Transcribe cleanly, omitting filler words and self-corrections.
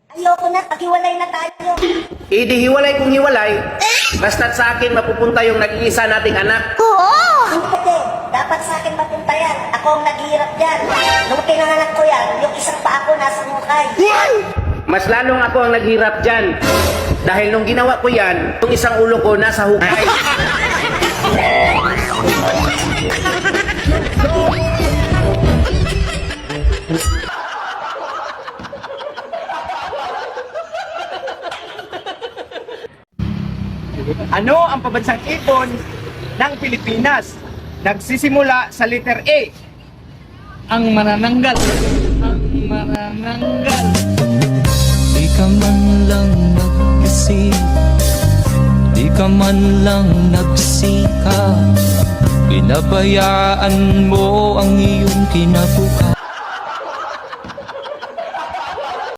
Ayoko na, paghiwalay na tayo. Di hiwalay kung hiwalay. Basta't sa akin mapupunta yung nag-iisa nating anak. Hindi pwede. Dapat sa akin mapunta yan. Ako ang naghihirap dyan. Nung pinanganak ko yan, yung isang pa ako nasa mukay. Mas lalong ako ang naghirap dyan. Dahil nung ginawa ko yan, yung isang ulo ko nasa hukay. Ano ang pambansang ipon ng Pilipinas? Nagsisimula sa letter A. Ang manananggal. Ang manananggal. Di ka man lang nag-isip, di ka man lang nagsika, pinabayaan mo ang iyong kinabukasan.